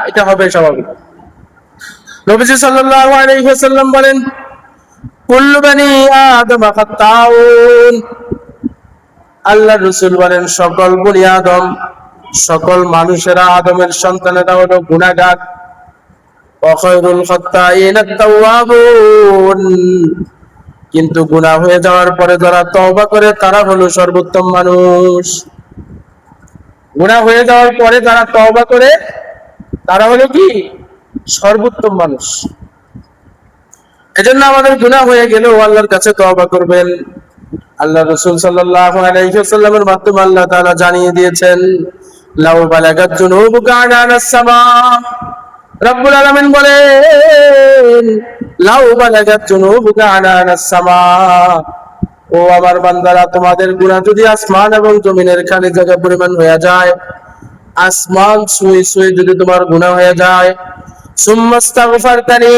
এটা হবে স্বাভাবিক। নবীজি সাল্লাল্লাহু আলাইহি ওয়াসাল্লাম বলেন, কুল্লু বানি আদম খাত্তাউন। আল্লাহ রাসূল বলেন, সকল বনি আদম, সকল মানুষেরা, আদমের সন্তানেরা হলো গুনাহগার। ওয়া খায়রুল খাত্তাইন আত-তাওয়াবুন। কিন্তু গুনাহ হয়ে যাওয়ার পরে যারা তওবা করে তারা হলো সর্বোত্তম মানুষ। গুনাহ হয়ে যাওয়ার পরে যারা তওবা করে তারা হলো কি? সর্বোত্তম মানুষ। এজন্য আমাদের গুনাহ হয়ে গেলেও আল্লাহর কাছে তওবা করবেন। আল্লাহ রাসূল সাল্লাল্লাহু আলাইহি ওয়াসাল্লামের মাধ্যমে আল্লাহ তাআলা জানিয়ে দিয়েছেন, লাউ বালাগাত যুনুবুকা আনানাস সামা। রব্বুল আলামিন বলেন, লাউ বালাগাত যুনুবুকা আনানাস সামা। ও আমার বান্দারা, তোমাদের গুনাহ যদি আসমান এবং জমিনের খালি জায়গা পরিমাণ হয়ে যায়, আসমান ছুঁয়ে ছুঁয়ে যদি তোমার গুনাহ হয়ে যায়, সুম্মাস্তাগফারতানি,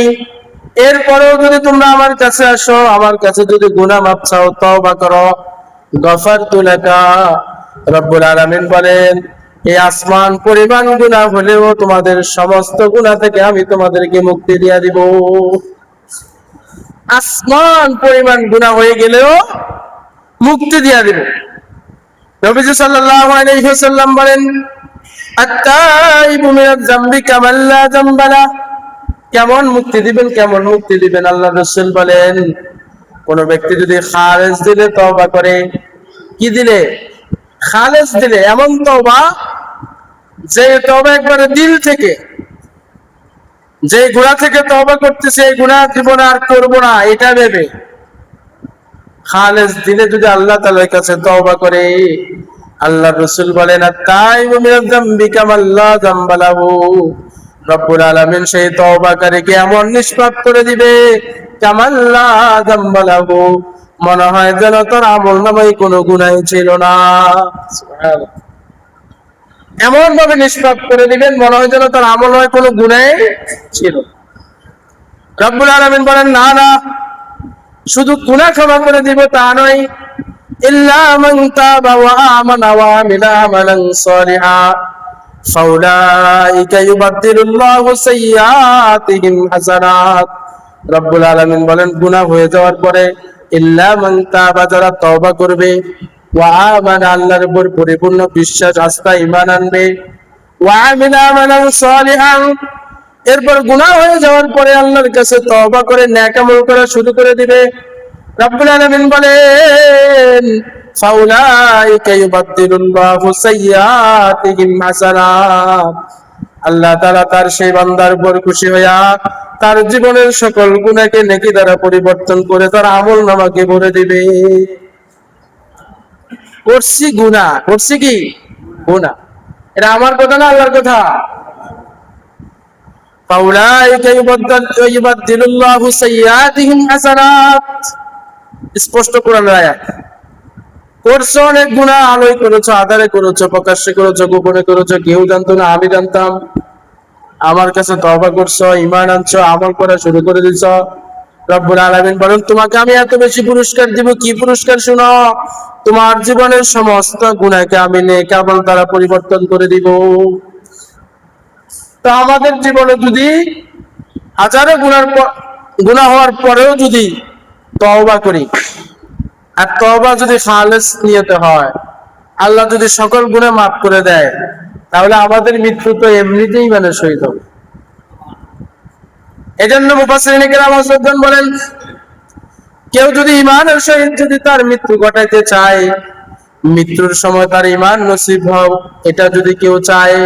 এরপরেও যদি তোমরা আমার কাছে আসো, আমার কাছে যদি গুনাহ মাফ চাও, তওবা করো, গফারতু লাকা। রব্বুল আলামিন বলেন, এই আসমান পরিমাণ গুনাহ হলেও তোমাদের সমস্ত গুনাহ থেকে আমি তোমাদেরকে মুক্তি দিয়ে দিব। আসমান পরিমাণ গুনাহ হয়ে গেলেও মুক্তি দিয়ে দিব। নবীজি সাল্লাল্লাহু আলাইহি ওয়াসাল্লাম বলেন, আত-তাইবু মিনাজ যামবি কামান লা যামবা লা। কেমন মুক্তি দিবেন, কেমন মুক্তি দিবেন? আল্লাহ রাসূল বলেন, কোন ব্যক্তি যদি খালেস দিলে তওবা করে, কি দিলে? খালেস দিলে, এমন তওবা যে তওবা একবারে দিল থেকে, যে গুনাহ থেকে তওবা করতেছে এই গুনাহ জীবনে আর করব না এটা ভেবে খালেস দিলে যদি আল্লাহ তাআলার কাছে তওবা করে, আল্লাহ রাসূল বলেন, আত-তাইবু মিনাজ যামবি কামান লা যামবা লাহু। রব্বুল আলামিন সেই তওবাকারীকে এমন নিষ্পাপ করে দিবে, কামান লা যামবা লাহু, মনে হয় যেন তার আমলনামায় কোনো গুনাহই ছিল না। সুবহানাল্লাহ। এমন ভাবে নিষ্পাপ করে দিবেন, মনে হয় যেন তার আমলনামায় কোনো গুনাহই ছিল। রব্বুল আলামিন বলেন, না না, শুধু গুনাহ ক্ষমা করে দিব তা নয়, ইল্লা মান তাবা ওয়া আমানা ওয়া আমিলা আমালান সালিহা ফাউলাইকা ইউবাদদিলুল্লাহু সাইয়্যাতিহিম হাসানাত। রব্বুল আলামিন বলেন, গুনাহ হয়ে যাওয়ার পরে ইল্লা মান তাবা, যারা তওবা করবে, ওয়া আমানা, আল্লাহর উপর পরিপূর্ণ বিশ্বাস আস্থা ঈমান আনবে, ওয়া আমিলা আমালান সালিহান, এরপর গুনাহ হয়ে যাওয়ার পরে আল্লাহর কাছে তওবা করে নেক আমল করা শুরু করে দিবে। রব্বুল আলামিন বলেন, ফাউলাইকা ইউবাদদিলুল্লাহু সাইয়্যাতিহিম হাসানাত। আল্লাহ তাআলা তার সেই বান্দার উপর খুশি হইয়া তার জীবনের সকল গুনাহকে নেকি দ্বারা পরিবর্তন করে তার আমলনামাকে ভরে দিবে। করছি গুনাহ, করছি কি? গুনাহ। এটা আমার কথা না আল্লাহর কথা? ফাউলাইকা ইউবাদদিলুল্লাহু সাইয়্যাতিহিম হাসানাত, স্পষ্ট কোরআনের আয়াত। করছো অনেক গুনাহ, আলোয় করেছো, আধারে করেছো, প্রকাশ্যে করেছো, গোপনে করেছো, কেউ জানতো না, আমি জানতাম। আমার কাছে তওবা করছো, ঈমান আনছো, আমল করা শুরু করে দিছো। রব্বুল আলামিন বলেন, তোমাকে আমি এত বেশি পুরস্কার দিব। কি পুরস্কার? শুনো, তোমার জীবনের সমস্ত গুনাহকে আমি নেক আমল দ্বারা পরিবর্তন করে দিব। তো আমাদের জীবনে যদি হাজারো গুনাহ হওয়ার পরেও যদি তওবা করি, আর তওবা যদি খালেস নিয়তে হয়, আল্লাহ যদি সকল গুনাহ মাফ করে দেয়, তাহলে আমাদের মৃত্যু তো এমনিতেই মানে শহীদ হবে। এজন্য মুফাসসিরিনে কেরাম হযরতগণ বলেন, কেউ যদি ঈমানের সহিত যদি তার মৃত্যু ঘটাইতে চায়, মৃত্যুর সময় তার ঈমান নসিব হোক, এটা যদি কেউ চায়,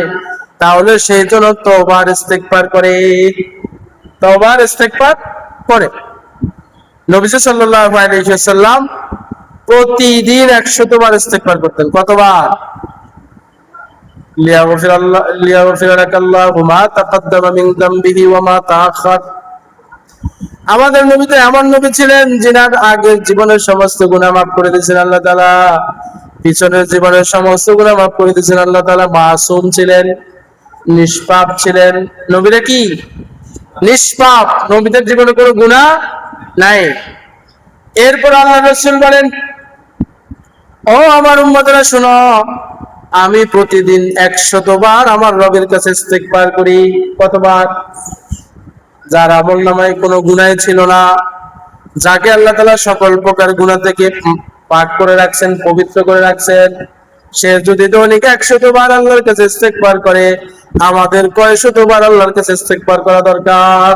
তাহলে সেই জন্য তওবার ইস্তেগফার করে, তওবার ইস্তেগফার করে। নবী সাল্লাল্লাহু আলাইহি ওয়াসাল্লাম প্রতিদিন 100 বার ইস্তেগফার করতেন। কতবার? লিয়াগফির লাকাল্লাহু মা তাকাদ্দামা মিন যামবিহি ওয়া মা তাআখার। আমাদের নবী তো এমন নবী ছিলেন যিনার আগের জীবনের সমস্ত গুনাহ মাফ করে দিয়েছেন আল্লাহ তাআলা, পিছনের জীবনের সমস্ত গুনাহ মাফ করে দিয়েছেন আল্লাহ তাআলা। মাসুম ছিলেন, নিষ্পাপ ছিলেন। নবীরা কি? নিষ্পাপ। নবীদের জীবনে কোনো গুনাহ নাই। এরপর আল্লাহ রাসূল বলেন, ও আমার উম্মতেরা শোনো, আমি প্রতিদিন 100 বার আমার রবের কাছে ইস্তেগফার করি। কতবার? যার আমলনামায় কোনো গুনাহ ছিল না, যাকে আল্লাহ তাআলা সকল প্রকার গুনাহ থেকে পাক করে রাখছেন, পবিত্র করে রাখছেন, সে যদি দৈনিক 100 বার আল্লাহর কাছে ইস্তেগফার করে, আমাদের কয়শত বার আল্লাহর কাছে ইস্তেগফার করা দরকার?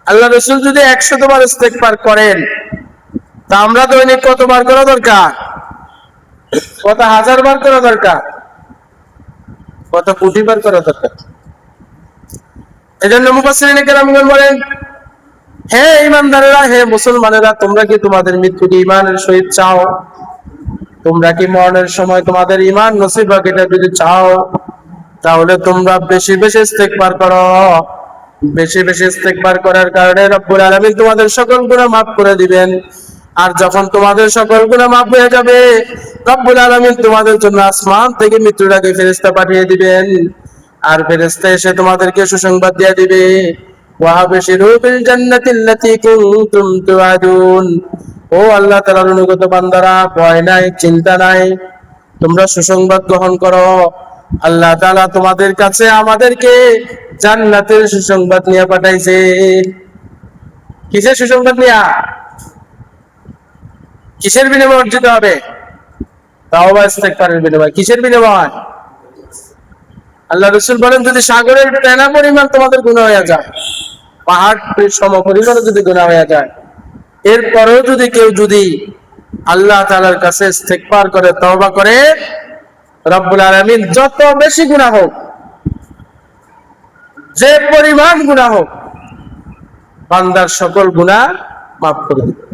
আল্লাহ রাসূল যদি 100 বার ইস্তেগফার করেন, তা আমরা দৈনিক কতবার করা দরকার? কত হাজার বার করা দরকার? কত কোটি বার করা দরকার? এজন্য মুফাসসিরিনে কেরামগণ বলেন, হে ঈমানদারেরা, হে মুসলমানেরা, তোমরা কি তোমাদের মৃত্যুকে ঈমানের সহিত চাও? তোমরা কি মরণের সময় তোমাদের ঈমান নসিব হোক এটা যদি চাও, তাহলে তোমরা বেশি বেশি ইস্তেগফার করো। বেশি বেশি ইস্তেগফার করার কারণে রব্বুল আলামিন তোমাদের সকল গুনাহ মাফ করে দিবেন। আর যখন তোমাদের সকল গুনাহ মাফ হয়ে যাবে, রব্বুল আলামিন তোমাদের জন্য আসমান থেকে মৃত্যুর আগে ফেরেশতা পাঠিয়ে দিবেন। আর ফেরেশতা এসে তোমাদেরকে সুসংবাদ দিয়ে দিবে, ওয়া আবশিরু বিল জান্নাতিল্লাতী কুনতুম তুআদুন। ও আল্লাহ তাআলার অনুগত বান্দারা, ভয় নাই, চিন্তা নাই, তোমরা সুসংবাদ গ্রহণ করো। আল্লাহ তাআলা তোমাদের কাছে আমাদেরকে জান্নাতের সুসংবাদ নিয়ে পাঠাইছে। কিসের সুসংবাদ নিয়া? কিসের বিনিময়ে অর্জিত হবে? তাওবা ইস্তেগফারের বিনিময়ে। কিসের বিনিময়? আল্লাহ রাসূল বলেন, যদি সাগরের ফেনা পরিমাণ তোমাদের গুনাহ হয়ে যায়, পাহাড় সম পরিমাণ যদি গুনাহ হয়ে যায়, এরপরেও যদি কেউ আল্লাহ তাআলার কাছে ইস্তেগফার করে, তওবা করে, রব্বুল আলামিন যত বেশি গুনাহ হোক, যে পরিমাণ গুনাহ হোক, বান্দার সকল গুনাহ মাফ করে দিবেন।